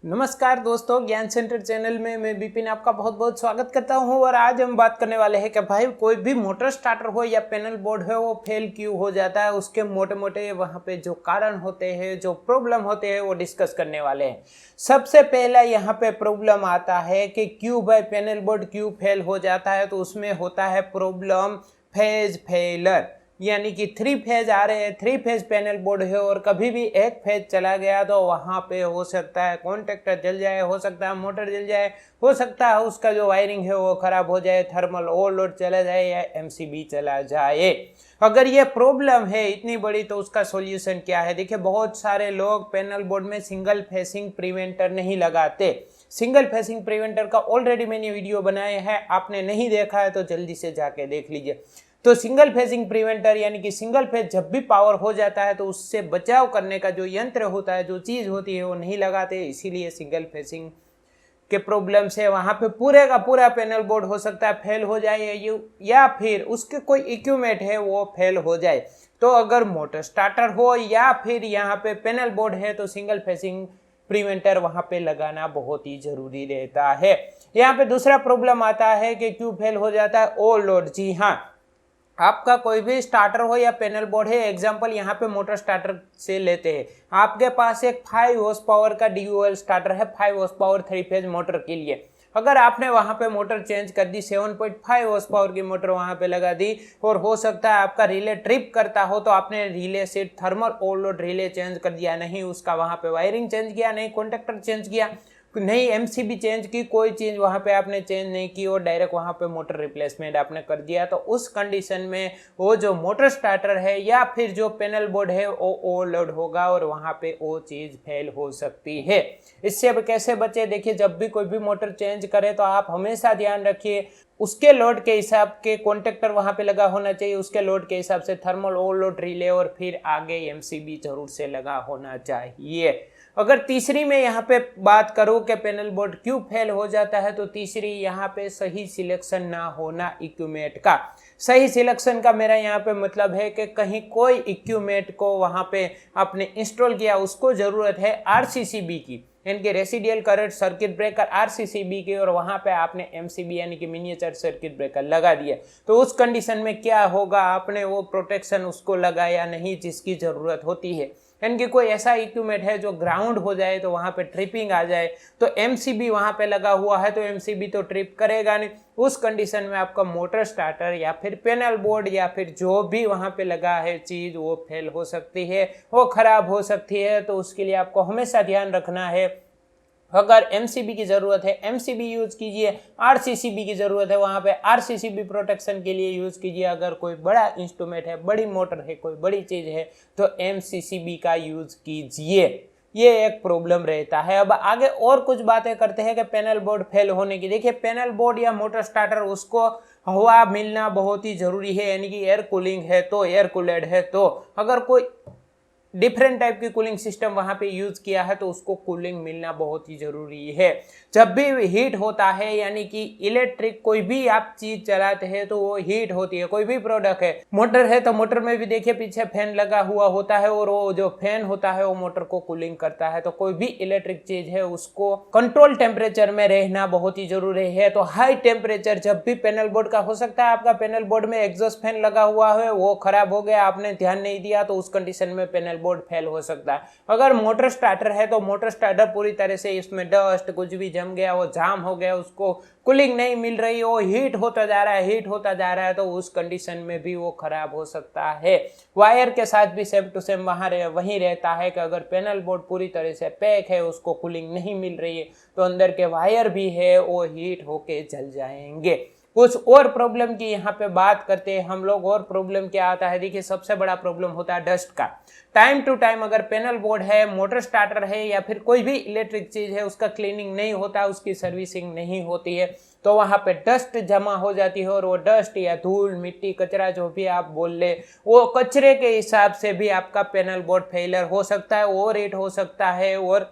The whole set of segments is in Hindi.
नमस्कार दोस्तों, ज्ञान सेंटर चैनल में मैं विपिन आपका बहुत बहुत स्वागत करता हूं। और आज हम बात करने वाले हैं कि भाई कोई भी मोटर स्टार्टर हो या पैनल बोर्ड है वो फेल क्यों हो जाता है, उसके मोटे मोटे वहां पे जो कारण होते हैं, जो प्रॉब्लम होते हैं वो डिस्कस करने वाले हैं। सबसे पहला यहाँ पे प्रॉब्लम आता है कि क्यों भाई पैनल बोर्ड क्यों फेल हो जाता है। तो उसमें होता है प्रॉब्लम फेज फेलर, यानी कि 3 फेज आ रहे हैं, 3 फेज पैनल बोर्ड है और कभी भी एक फेज चला गया तो वहां पे हो सकता है कॉन्टेक्टर जल जाए, हो सकता है मोटर जल जाए, हो सकता है उसका जो वायरिंग है वो खराब हो जाए, थर्मल ओवरलोड चला जाए या एमसीबी चला जाए। अगर ये प्रॉब्लम है इतनी बड़ी तो उसका सॉल्यूशन क्या है। देखिए, बहुत सारे लोग पैनल बोर्ड में सिंगल फेसिंग प्रिवेंटर नहीं लगाते। सिंगल फेसिंग प्रिवेंटर का ऑलरेडी मैंने वीडियो बनाया है, आपने नहीं देखा है तो जल्दी से जाके देख लीजिए। तो सिंगल फेसिंग प्रिवेंटर यानी कि सिंगल फेज जब भी पावर हो जाता है तो उससे बचाव करने का जो यंत्र होता है, जो चीज होती है वो नहीं लगाते। इसीलिए सिंगल फेसिंग के प्रॉब्लम से वहां पे पूरे का पूरा पैनल बोर्ड हो सकता है फेल हो जाए या फिर उसके कोई इक्विपमेंट है वो फेल हो जाए। तो अगर मोटर स्टार्टर हो या फिर यहाँ पे पैनल बोर्ड है तो सिंगल फेसिंग प्रिवेंटर वहां पे लगाना बहुत ही जरूरी रहता है। यहाँ पे दूसरा प्रॉब्लम आता है कि क्यों फेल हो जाता है, ओवरलोड। जी हाँ, आपका कोई भी स्टार्टर हो या पैनल बोर्ड है, एग्जांपल यहाँ पे मोटर स्टार्टर से लेते हैं। आपके पास एक 5 हॉर्स पावर का डीयूएल स्टार्टर है, 5 हॉर्स पावर 3 फेज मोटर के लिए। अगर आपने वहां पे मोटर चेंज कर दी, 7.5 हॉर्स पावर की मोटर वहां पे लगा दी और हो सकता है आपका रिले ट्रिप करता हो तो आपने रिले से थर्मल ओवरलोड रिले चेंज कर दिया, नहीं उसका वहां पे वायरिंग चेंज किया, नहीं कॉन्टेक्टर चेंज किया, नहीं एमसीबी चेंज की, कोई चीज वहां पे आपने चेंज नहीं की और डायरेक्ट वहां पे मोटर रिप्लेसमेंट आपने कर दिया, तो उस कंडीशन में वो जो मोटर स्टार्टर है या फिर जो पैनल बोर्ड है वो ओवरलोड होगा और वहां पे वो चीज फेल हो सकती है। इससे अब कैसे बचे, देखिए जब भी कोई भी मोटर चेंज करे तो आप हमेशा ध्यान रखिए उसके लोड के हिसाब के कॉन्टेक्टर वहां पे लगा होना चाहिए, उसके लोड के हिसाब से थर्मल ओवरलोड रिले और फिर आगे एमसीबी जरूर से लगा होना चाहिए। अगर तीसरी में यहाँ पे बात करूं कि पैनल बोर्ड क्यों फेल हो जाता है, तो तीसरी यहाँ पे सही सिलेक्शन ना होना इक्विपमेंट का। सही सिलेक्शन का मेरा यहाँ पे मतलब है कि कहीं कोई इक्विपमेंट को वहां पे आपने इंस्टॉल किया, उसको जरूरत है आरसीसीबी की, इनके residual current circuit breaker RCCB की, और वहां पे आपने एमसीबी यानी कि मिनिएचर सर्किट ब्रेकर लगा दिया। तो उस कंडीशन में क्या होगा, आपने वो प्रोटेक्शन उसको लगाया नहीं जिसकी जरूरत होती है। यानी कोई ऐसा इक्विपमेंट है जो ग्राउंड हो जाए तो वहां पे ट्रिपिंग आ जाए, तो एमसीबी वहां पे लगा हुआ है तो एमसीबी तो ट्रिप करेगा नहीं। उस कंडीशन में आपका मोटर स्टार्टर या फिर पैनल बोर्ड या फिर जो भी वहां पे लगा है चीज वो फेल हो सकती है, वो खराब हो सकती है। तो उसके लिए आपको हमेशा ध्यान रखना है, अगर एमसीबी की जरूरत है एमसीबी यूज कीजिए, आरसीसीबी की जरूरत है वहां पे आरसीसीबी प्रोटेक्शन के लिए यूज कीजिए। अगर कोई बड़ा इंस्ट्रूमेंट है, बड़ी मोटर है, कोई बड़ी चीज है तो एमसीसीबी का यूज कीजिए। ये एक प्रॉब्लम रहता है। अब आगे और कुछ बातें करते हैं कि पैनल बोर्ड फेल होने की। देखिए, पैनल बोर्ड या मोटर स्टार्टर उसको हवा मिलना बहुत ही जरूरी है, यानी कि एयर कूलिंग है तो एयर कूलेड है, तो अगर कोई डिफरेंट टाइप की कूलिंग सिस्टम वहां पे यूज किया है तो उसको कूलिंग मिलना बहुत ही जरूरी है। जब भी हीट होता है, यानी कि इलेक्ट्रिक कोई भी आप चीज चलाते हैं तो वो हीट होती है। कोई भी प्रोडक्ट है, मोटर है तो मोटर में भी देखिए पीछे फैन लगा हुआ होता है और वो जो फैन होता है वो मोटर को कूलिंग करता है। तो कोई भी इलेक्ट्रिक चीज है उसको कंट्रोल टेम्परेचर में रहना बहुत ही जरूरी है। तो हाई टेम्परेचर जब भी पैनल बोर्ड का, हो सकता है आपका पैनल बोर्ड में एग्जॉस्ट फैन लगा हुआ है वो खराब हो गया, आपने ध्यान नहीं दिया, तो उस कंडीशन में पैनल बोर्ड फेल हो सकता है। अगर मोटर स्टार्टर है तो मोटर स्टार्टर पूरी तरह से इसमें डस्ट कुछ भी जम गया, वो जाम हो गया, उसको कूलिंग नहीं मिल रही, वो हीट होता जा रहा है, हीट होता जा रहा है, तो उस कंडीशन में भी वो खराब हो सकता है। वायर के साथ भी सेम टू सेम वहीं रहता है कि अगर पैनल बोर्ड पूरी तरह से पैक है, उसको कूलिंग नहीं मिल रही है, तो अंदर के वायर भी है वो हीट होके जल जाएंगे। कुछ और प्रॉब्लम की यहाँ पे बात करते हैं हम लोग। और प्रॉब्लम क्या आता है, देखिए सबसे बड़ा प्रॉब्लम होता है डस्ट का। टाइम टू टाइम अगर पैनल बोर्ड है, मोटर स्टार्टर है या फिर कोई भी इलेक्ट्रिक चीज है, उसका क्लीनिंग नहीं होता, उसकी सर्विसिंग नहीं होती है, तो वहां पे डस्ट जमा हो जाती है और वो डस्ट या धूल मिट्टी कचरा जो भी आप बोल ले, वो कचरे के हिसाब से भी आपका पैनल बोर्ड फेलियर हो सकता है, ओवर हीट हो सकता है और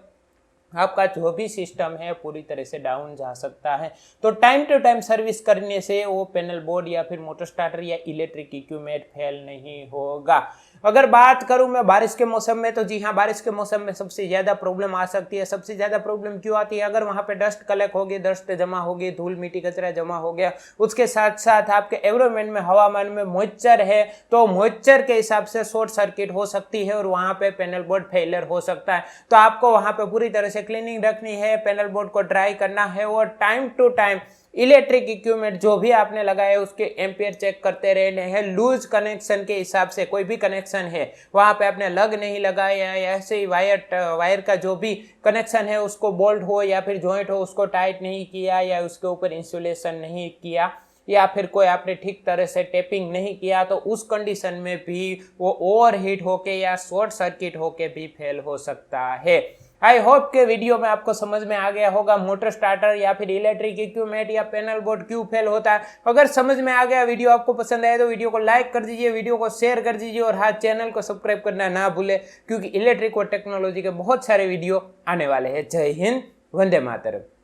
आपका जो भी सिस्टम है पूरी तरह से डाउन जा सकता है। तो टाइम टू टाइम सर्विस करने से वो पैनल बोर्ड या फिर मोटर स्टार्टर या इलेक्ट्रिक इक्विपमेंट फेल नहीं होगा। अगर बात करूं मैं बारिश के मौसम में, तो जी हाँ, बारिश के मौसम में सबसे ज्यादा प्रॉब्लम आ सकती है। सबसे ज्यादा प्रॉब्लम क्यों आती है? अगर वहां पे डस्ट कलेक्ट होगी, डस्ट जमा होगी, धूल मिट्टी कचरा जमा हो गया, उसके साथ साथ आपके एनवायरमेंट में, हवामान में मॉइस्चर है, तो मॉइस्चर के हिसाब से शॉर्ट सर्किट हो सकती है और वहां पे पैनल बोर्ड फेलियर हो सकता है। तो आपको वहां पे पूरी तरह से क्लीनिंग रखनी है, पैनल बोर्ड को ड्राई करना है और time to time electric equipment जो भी आपने लगाए उसके एम्पियर चेक करते रहने हैं। लूज कनेक्शन के हिसाब से कोई भी कनेक्शन है वहां पे आपने लग नहीं लगाया, या ऐसे ही वायर का जो भी कनेक्शन है उसको बोल्ट हो या फिर जॉइंट हो उसको टाइट नहीं किया, या उसके ऊपर इंसुलेशन नहीं किया, या फिर कोई आपने ठीक तरह से टेपिंग नहीं किया, तो उस कंडीशन में भी वो ओवरहीट होके या शॉर्ट सर्किट होके भी फेल हो सकता है। आई होप के वीडियो में आपको समझ में आ गया होगा मोटर स्टार्टर या फिर इलेक्ट्रिक इक्विपमेंट या पैनल बोर्ड क्यों फेल होता है। अगर समझ में आ गया, वीडियो आपको पसंद आए तो वीडियो को लाइक कर दीजिए, वीडियो को शेयर कर दीजिए और हाँ, चैनल को सब्सक्राइब करना ना भूले, क्योंकि इलेक्ट्रिक और टेक्नोलॉजी के बहुत सारे वीडियो आने वाले हैं। जय हिंद, वंदे मातरम।